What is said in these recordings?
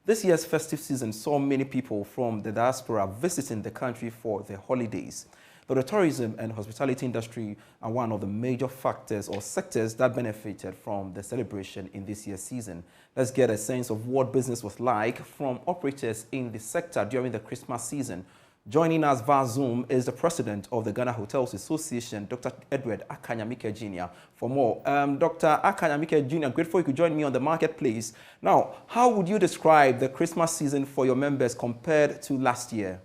This year's festive season saw many people from the diaspora visiting the country for their holidays. The tourism and hospitality industry are one of the major factors or sectors that benefited from the celebration in this year's season. Let's get a sense of what business was like from operators in the sector during the Christmas season. Joining us via Zoom is the president of the Ghana Hotels Association, Dr. Edward Akanyamike Jr. For more, Dr. Akanyamike Jr., grateful you could join me on the marketplace. Now, how would you describe the Christmas season for your members compared to last year?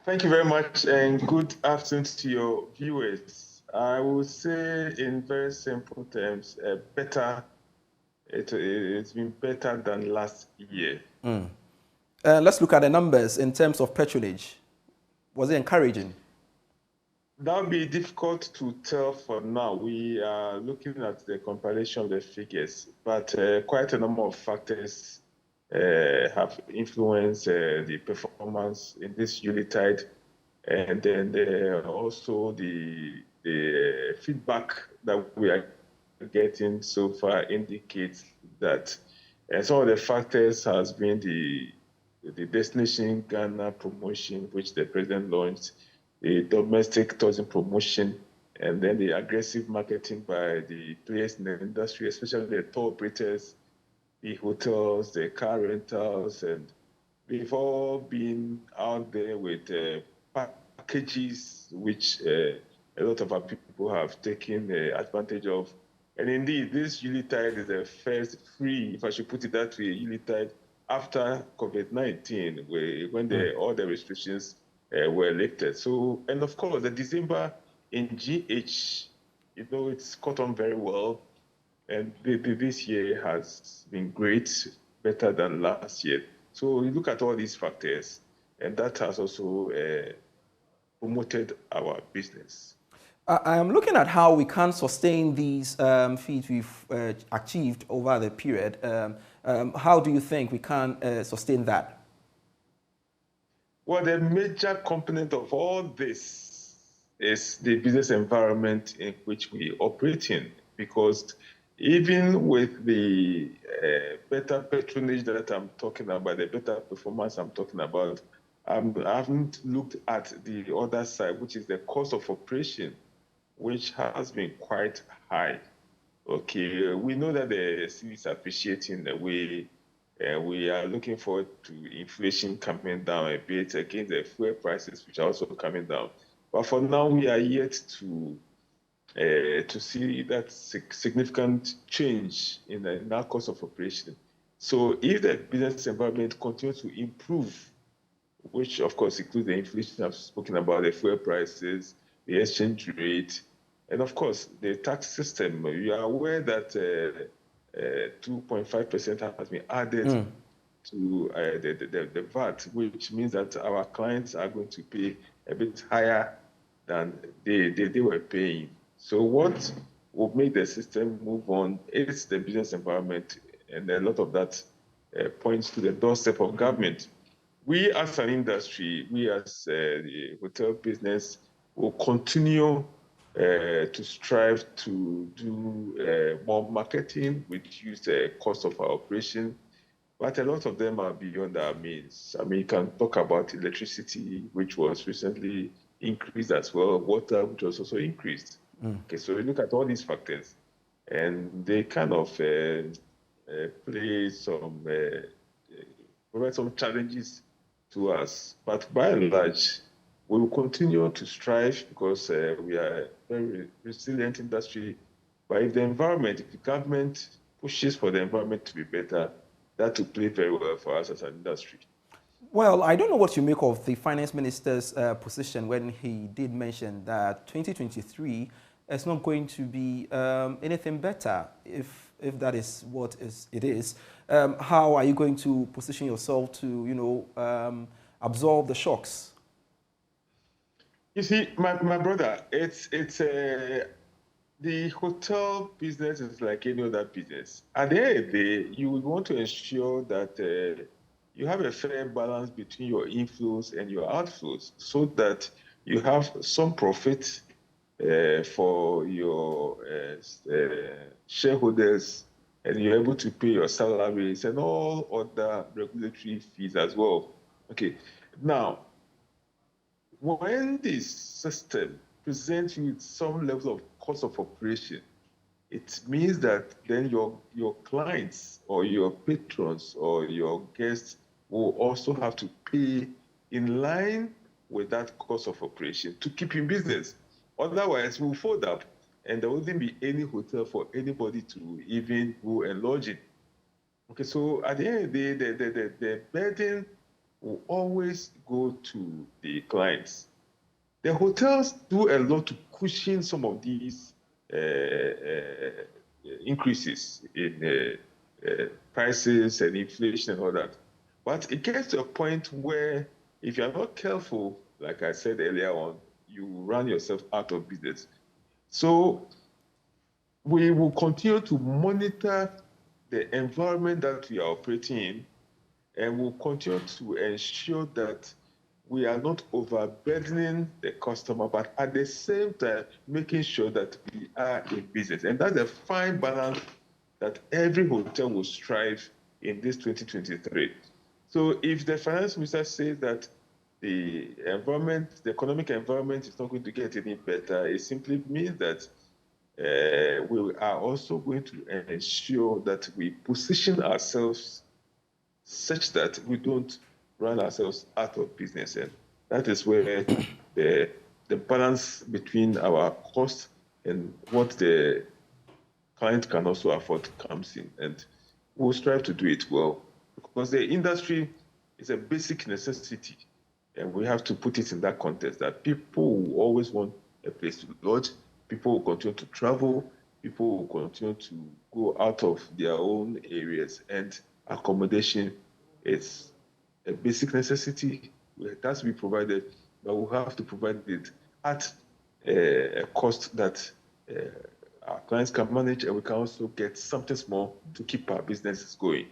Thank you very much, and good afternoon to your viewers. I will say in very simple terms, it's been better than last year. Let's look at the numbers in terms of patronage. Was it encouraging? That would be difficult to tell for now. We are looking at the compilation of the figures, but quite a number of factors have influenced the performance in this Yuletide, and then also the feedback that we are getting so far indicates that some of the factors has been the Destination Ghana promotion, which the president launched, the domestic tourism promotion, and then the aggressive marketing by the players in the industry, especially the tour operators, the hotels, the car rentals, and we've all been out there with packages which a lot of our people have taken advantage of. And indeed, this Yuletide is the first free, if I should put it that way, Yuletide after COVID-19, when all the restrictions were lifted. So, and of course, the December in GH, it's caught on very well. And this year has been great, better than last year. So you look at all these factors, and that has also promoted our business. I am looking at how we can sustain these feats we've achieved over the period. How do you think we can sustain that? Well, the major component of all this is the business environment in which we operate in, because even with the better patronage that I'm talking about, the better performance I'm talking about, I haven't looked at the other side, which is the cost of operation, which has been quite high. Okay, we know that the city is appreciating the way we are looking forward to inflation coming down a bit against the fuel prices, which are also coming down. But for now, we are yet to see that significant change in the cost of operation. So if the business environment continues to improve, which of course includes the inflation I've spoken about, the fuel prices, the exchange rate, and of course the tax system, you are aware that 2.5% has been added to the VAT, which means that our clients are going to pay a bit higher than they were paying. So what will make the system move on is the business environment, and a lot of that points to the doorstep of government. We as an industry, we as the hotel business will continue to strive to do more marketing, reduce the cost of our operation, but a lot of them are beyond our means. I mean, you can talk about electricity, which was recently increased as well, water, which was also increased. Okay, so we look at all these factors, and they kind of provide some challenges to us. But by and large, we will continue to strive because we are a very resilient industry. But if the government pushes for the environment to be better, that will play very well for us as an industry. Well, I don't know what you make of the finance minister's position when he did mention that 2023 is not going to be anything better, if that is what it is. How are you going to position yourself to, absorb the shocks? You see, my brother, it's the hotel business is like any other business. At the end of the day, you would want to ensure that you have a fair balance between your inflows and your outflows, so that you have some profit for your shareholders and you're able to pay your salaries and all other regulatory fees as well. Okay, now, when this system presents you with some level of cost of operation, it means that then your clients or your patrons or your guests will also have to pay in line with that cost of operation to keep in business. Otherwise, we'll fold up and there wouldn't be any hotel for anybody to even go and lodge in. Okay, so at the end of the day, the burden will always go to the clients. The hotels do a lot to cushion some of these increases in prices and inflation and all that. But it gets to a point where if you're not careful, like I said earlier on, you run yourself out of business. So we will continue to monitor the environment that we are operating in, and we'll continue to ensure that we are not overburdening the customer, but at the same time, making sure that we are in business. And that's a fine balance that every hotel will strive in this 2023. So if the finance minister says that the environment, the economic environment is not going to get any better, it simply means that we are also going to ensure that we position ourselves such that we don't run ourselves out of business. And that is where the balance between our cost and what the client can also afford comes in. And we'll strive to do it well because the industry is a basic necessity. And we have to put it in that context that people will always want a place to lodge, people will continue to travel, people will continue to go out of their own areas, and accommodation is a basic necessity. It has to be provided, but we have to provide it at a cost that our clients can manage, and we can also get something small to keep our businesses going.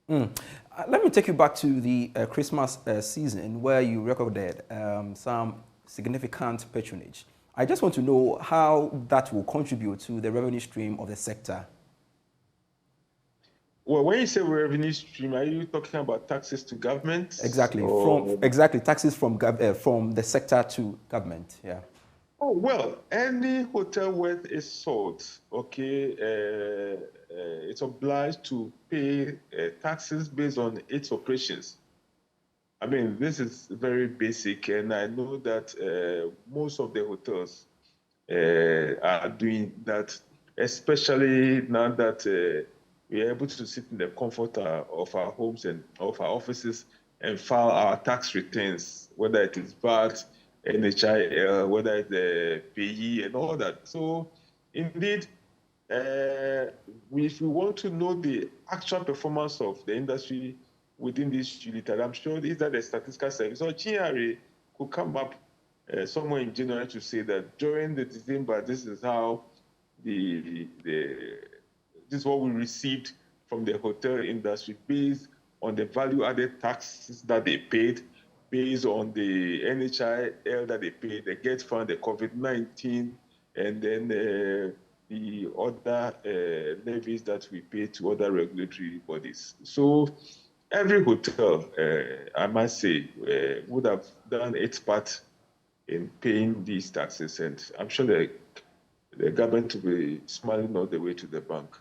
Let me take you back to the Christmas season where you recorded some significant patronage. I just want to know how that will contribute to the revenue stream of the sector. Well, when you say revenue stream, are you talking about taxes to government? Exactly, taxes from the sector to government. Yeah. Oh, well, any hotel worth its salt, okay, it's obliged to pay taxes based on its operations. I mean, this is very basic, and I know that most of the hotels are doing that, especially now that we are able to sit in the comfort of our homes and of our offices and file our tax returns, whether it is VAT, NHIL, whether it's the PE and all that. So indeed, if we want to know the actual performance of the industry within this unit, and I'm sure either the statistical service or GRA could come up somewhere in January to say that during the December, this is how this is what we received from the hotel industry based on the value-added taxes that they paid, based on the NHIL that they paid, the GET Fund, the COVID-19, and then the other levies that we pay to other regulatory bodies. So every hotel, I must say, would have done its part in paying these taxes, and I'm sure the government will be smiling all the way to the bank.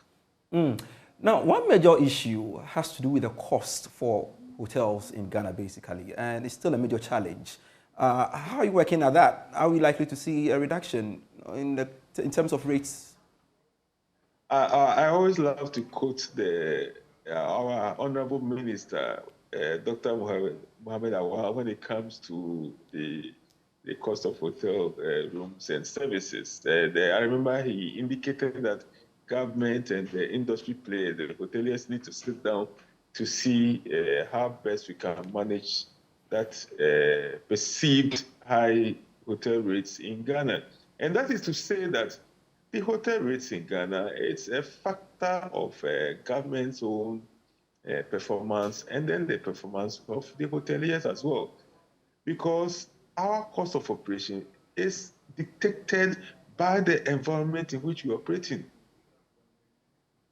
Now, one major issue has to do with the cost for hotels in Ghana, basically, and it's still a major challenge. How are you working at that? Are we likely to see a reduction in terms of rates? I always love to quote our honorable minister, Dr. Mohamed Awal, when it comes to the cost of hotel rooms and services. I remember he indicated that government and the industry players, the hoteliers, need to sit down to see how best we can manage that perceived high hotel rates in Ghana. And that is to say that the hotel rates in Ghana, it's a factor of government's own performance and then the performance of the hoteliers as well. Because our cost of operation is dictated by the environment in which we operate in.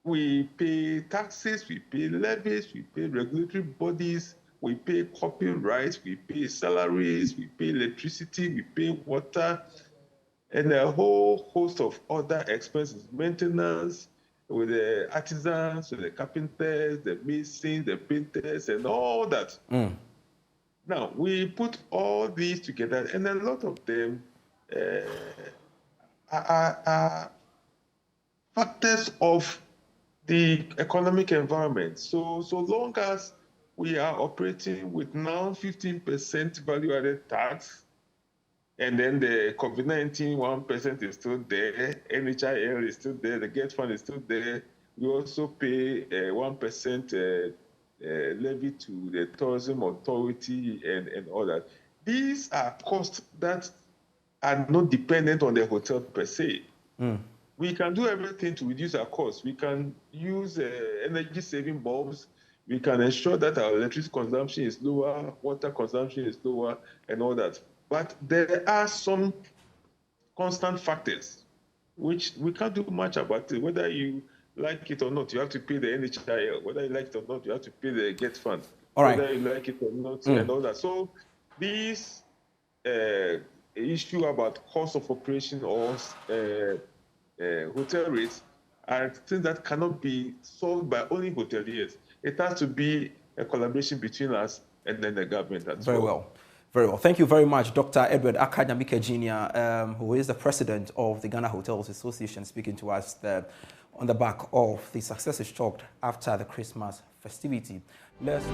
we pay taxes, we pay levies, we pay regulatory bodies, we pay copyrights, we pay salaries, we pay electricity, we pay water, and a whole host of other expenses, maintenance, with the artisans, with the carpenters, the masons, the painters, and all that. Now, we put all these together, and a lot of them are factors of the economic environment. So long as we are operating with now 15% value-added tax, and then the COVID-19 1% is still there, NHIL is still there, the GET fund is still there. We also pay 1% levy to the tourism authority and all that. These are costs that are not dependent on the hotel per se. We can do everything to reduce our costs. We can use energy-saving bulbs. We can ensure that our electricity consumption is lower, water consumption is lower, and all that. But there are some constant factors which we can't do much about it. Whether you like it or not, you have to pay the NHIL. Whether you like it or not, you have to pay the GET fund. All right. Whether you like it or not, and all that. So these issue about cost of operation or hotel rates are things that cannot be solved by only hoteliers. It has to be a collaboration between us and then the government as well. Very well. Very well. Thank you very much, Dr. Edward Akanyamike Jr., who is the president of the Ghana Hotels Association, speaking to us on the back of the successes chalked after the Christmas festivity. Let's